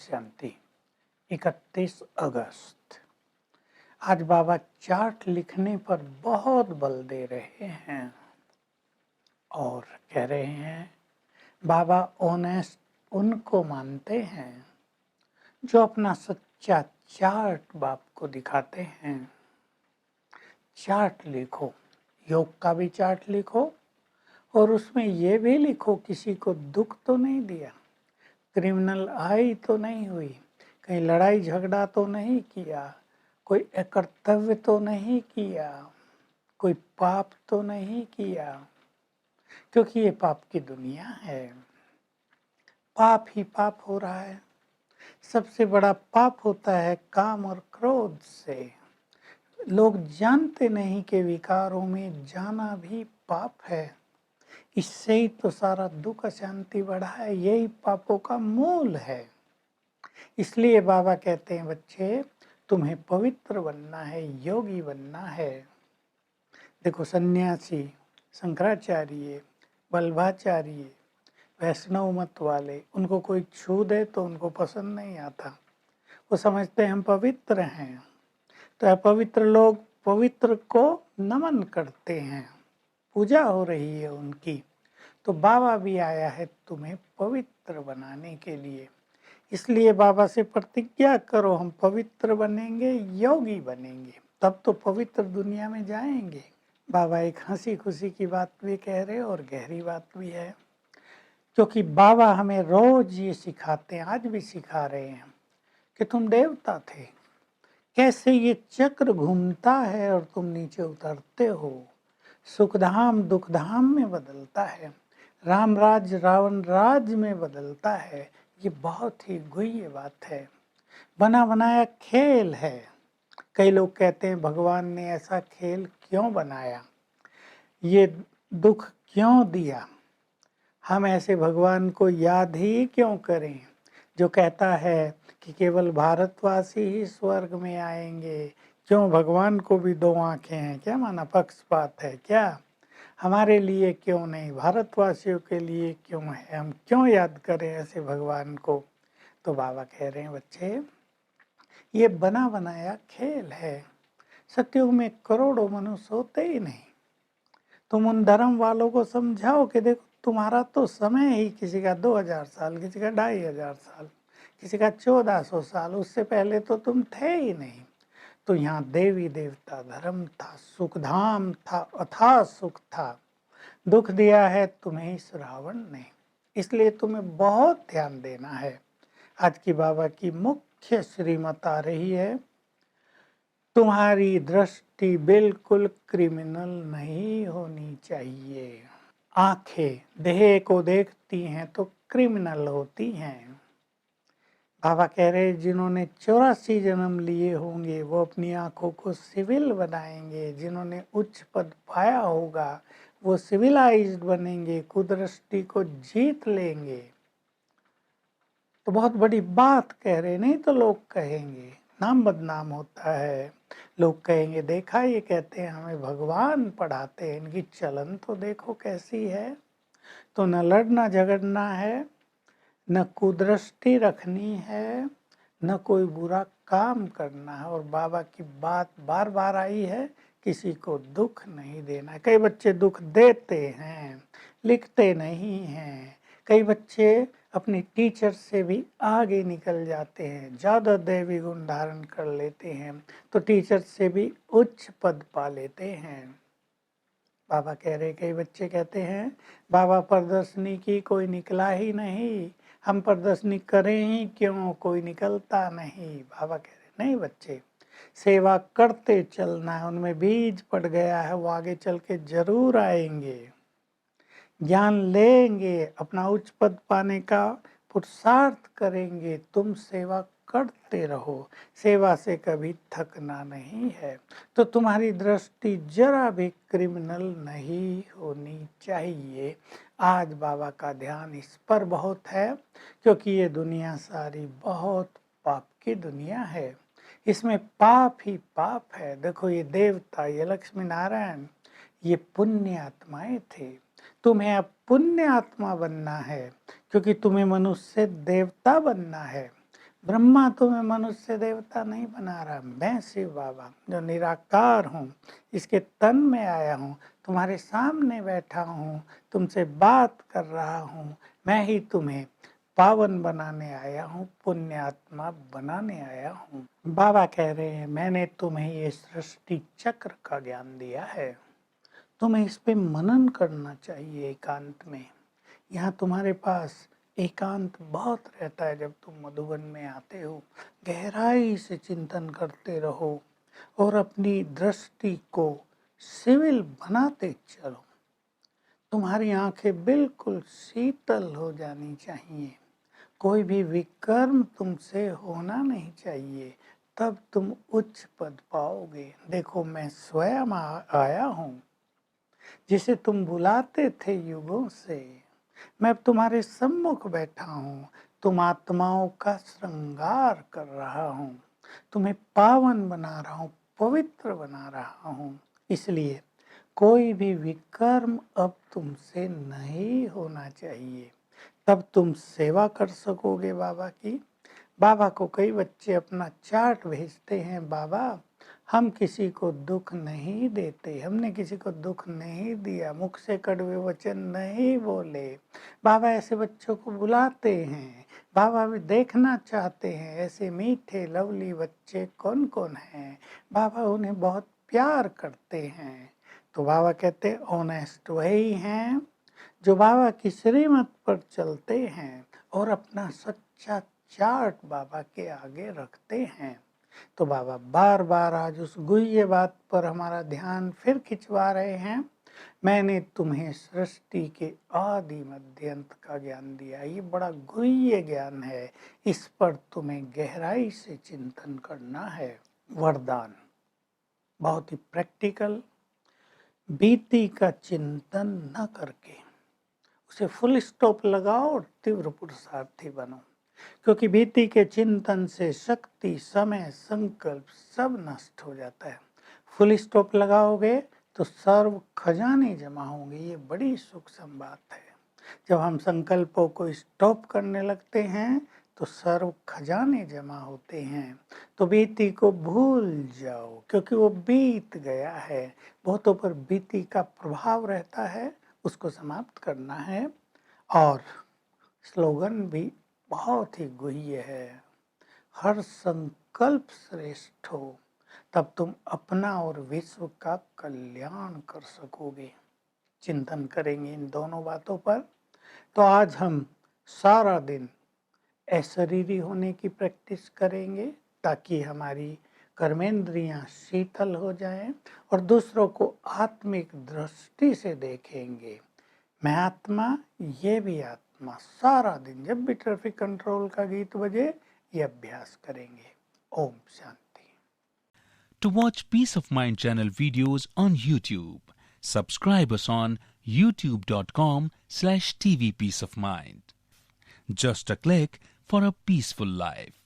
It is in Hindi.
शांति। 31 अगस्त। आज बाबा चार्ट लिखने पर बहुत बल दे रहे हैं और कह रहे हैं बाबा ऑनेस्ट उनको मानते हैं जो अपना सच्चा चार्ट बाप को दिखाते हैं। चार्ट लिखो, योग का भी चार्ट लिखो और उसमें ये भी लिखो किसी को दुख तो नहीं दिया, क्रिमिनल आई तो नहीं हुई, कहीं लड़ाई झगड़ा तो नहीं किया, कोई अकर्तव्य तो नहीं किया, कोई पाप तो नहीं किया, क्योंकि ये पाप की दुनिया है। पाप ही पाप हो रहा है। सबसे बड़ा पाप होता है काम और क्रोध से। लोग जानते नहीं कि विकारों में जाना भी पाप है। इससे ही तो सारा दुख अशांति बढ़ा है, यही पापों का मूल है। इसलिए बाबा कहते हैं बच्चे तुम्हें पवित्र बनना है, योगी बनना है। देखो सन्यासी, शंकराचार्य, वल्लभाचार्य, वैष्णव मत वाले, उनको कोई छू दे तो उनको पसंद नहीं आता। वो समझते हैं हम पवित्र हैं। तो अपवित्र लोग पवित्र को नमन करते हैं, पूजा हो रही है उनकी। तो बाबा भी आया है तुम्हें पवित्र बनाने के लिए। इसलिए बाबा से प्रतिज्ञा करो हम पवित्र बनेंगे, योगी बनेंगे, तब तो पवित्र दुनिया में जाएंगे। बाबा एक हंसी खुशी की बात भी कह रहे और गहरी बात भी है, क्योंकि बाबा हमें रोज ये सिखाते हैं, आज भी सिखा रहे हैं कि तुम देवता थे, कैसे ये चक्र घूमता है और तुम नीचे उतरते हो। सुखधाम दुखधाम में बदलता है, राम राज रावण राज में बदलता है। ये बहुत ही गुह्य बात है, बना बनाया खेल है। कई लोग कहते हैं भगवान ने ऐसा खेल क्यों बनाया, ये दुख क्यों दिया, हम ऐसे भगवान को याद ही क्यों करें जो कहता है कि केवल भारतवासी ही स्वर्ग में आएंगे। क्यों भगवान को भी दो आंखें हैं क्या, माना पक्षपात है क्या? हमारे लिए क्यों नहीं, भारतवासियों के लिए क्यों है, हम क्यों याद करें ऐसे भगवान को? तो बाबा कह रहे हैं बच्चे ये बना बनाया खेल है। सतयुग में करोड़ों मनुष्य होते ही नहीं। तुम उन धर्म वालों को समझाओ कि देखो तुम्हारा तो समय ही किसी का 2000 साल, किसी का 2500 साल, किसी का 1400 साल, उससे पहले तो तुम थे ही नहीं। तो यहाँ देवी देवता धर्म था, सुखधाम था, अथाह सुख था। दुख दिया है तुम्हें इस रावण ने, इसलिए तुम्हें बहुत ध्यान देना है। आज की बाबा की मुख्य श्रीमत आ रही है, तुम्हारी दृष्टि बिल्कुल क्रिमिनल नहीं होनी चाहिए। आंखें देह को देखती हैं तो क्रिमिनल होती हैं। बाबा कह रहे जिन्होंने 84 जन्म लिए होंगे वो अपनी आंखों को सिविल बनाएंगे, जिन्होंने उच्च पद पाया होगा वो सिविलाइज्ड बनेंगे, कुदृष्टि को जीत लेंगे। तो बहुत बड़ी बात कह रहे, नहीं तो लोग कहेंगे नाम बदनाम होता है। लोग कहेंगे देखा ये कहते हैं हमें भगवान पढ़ाते हैं, इनकी चलन तो देखो कैसी है। तो न लड़ना झगड़ना है, न कुदृष्टि रखनी है, न कोई बुरा काम करना है। और बाबा की बात बार बार आई है, किसी को दुख नहीं देना। कई बच्चे दुख देते हैं, लिखते नहीं हैं। कई बच्चे अपने टीचर से भी आगे निकल जाते हैं, ज़्यादा दैवी गुण धारण कर लेते हैं तो टीचर से भी उच्च पद पा लेते हैं। बाबा कह रहे, कई बच्चे कहते हैं बाबा प्रदर्शनी की कोई निकला ही नहीं, हम प्रदर्शनी करें ही क्यों, कोई निकलता नहीं। बाबा कह रहे नहीं बच्चे, सेवा करते चलना है, उनमें बीज पड़ गया है, वो आगे चल के जरूर आएंगे, ज्ञान लेंगे, अपना उच्च पद पाने का पुरुषार्थ करेंगे। तुम सेवा करते रहो, सेवा से कभी थकना नहीं है। तो तुम्हारी दृष्टि जरा भी क्रिमिनल नहीं होनी चाहिए। आज बाबा का ध्यान इस पर बहुत है, क्योंकि ये दुनिया सारी बहुत पाप की दुनिया है, इसमें पाप ही पाप है। देखो ये देवता, ये लक्ष्मी नारायण, ये पुण्य आत्माएं थे। तुम्हें अब पुण्य आत्मा बनना है, क्योंकि तुम्हें मनुष्य से देवता बनना है। ब्रह्मा तुम्हें मनुष्य देवता नहीं बना रहा, मैं शिव बाबा जो निराकार हूँ, इसके तन में आया हूँ, तुम्हारे सामने बैठा हूँ, तुमसे बात कर रहा हूँ, मैं ही तुम्हें पावन बनाने आया हूँ, पुण्यात्मा बनाने आया हूँ। बाबा कह रहे हैं मैंने तुम्हें ये सृष्टि चक्र का ज्ञान दिया है, तुम्हें इस पे मनन करना चाहिए एकांत में। यहाँ तुम्हारे पास एकांत बहुत रहता है, जब तुम मधुबन में आते हो गहराई से चिंतन करते रहो और अपनी दृष्टि को सिविल बनाते चलो। तुम्हारी आंखें बिल्कुल शीतल हो जानी चाहिए, कोई भी विकर्म तुमसे होना नहीं चाहिए, तब तुम उच्च पद पाओगे। देखो मैं स्वयं आया हूँ, जिसे तुम बुलाते थे युगों से, मैं तुम्हारे सम्मुख बैठा हूँ, तुम आत्माओं का श्रृंगार कर रहा हूँ, तुम्हें पावन बना रहा हूँ, पवित्र बना रहा हूँ। इसलिए कोई भी विकर्म अब तुमसे नहीं होना चाहिए, तब तुम सेवा कर सकोगे बाबा की। बाबा को कई बच्चे अपना चार्ट भेजते हैं, बाबा हम किसी को दुख नहीं देते, हमने किसी को दुख नहीं दिया, मुख से कड़वे वचन नहीं बोले। बाबा ऐसे बच्चों को बुलाते हैं, बाबा भी देखना चाहते हैं ऐसे मीठे लवली बच्चे कौन कौन हैं। बाबा उन्हें बहुत प्यार करते हैं। तो बाबा कहते ऑनेस्ट वही हैं जो बाबा की श्रीमत पर चलते हैं और अपना सच्चा चार्ट बाबा के आगे रखते हैं। तो बाबा बार बार आज उस गुह्य बात पर हमारा ध्यान फिर खिंचवा रहे हैं। मैंने तुम्हें सृष्टि के आदि मध्य अंत का ज्ञान दिया, ये बड़ा गुह्य ज्ञान है, इस पर तुम्हें गहराई से चिंतन करना है। वरदान बहुत ही प्रैक्टिकल, बीती का चिंतन न करके उसे फुल स्टॉप लगाओ और तीव्र पुरुषार्थी बनो, क्योंकि बीती के चिंतन से शक्ति, समय, संकल्प सब नष्ट हो जाता है। फुल स्टॉप लगाओगे तो सर्व खजाने जमा होंगे, ये बड़ी सूक्ष्म बात है। जब हम संकल्पों को स्टॉप करने लगते हैं तो सर्व खजाने जमा होते हैं। तो बीती को भूल जाओ, क्योंकि वो बीत गया है। बहुतों पर बीती का प्रभाव रहता है, उसको समाप्त करना है। और स्लोगन भी बहुत ही गुह्य है, हर संकल्प श्रेष्ठ हो, तब तुम अपना और विश्व का कल्याण कर सकोगे। चिंतन करेंगे इन दोनों बातों पर। तो आज हम सारा दिन अशरीरी होने की प्रैक्टिस करेंगे, ताकि हमारी कर्मेंद्रियां शीतल हो जाएं और दूसरों को आत्मिक दृष्टि से देखेंगे। मैं आत्मा, ये भी आत्मा। सारा दिन जब भी ट्रैफिक कंट्रोल का गीत बजे ये अभ्यास करेंगे। Om Shanti. To watch Peace of Mind channel videos on YouTube, subscribe us on youtube.com/tvpeaceofmind. Just a click for a peaceful life.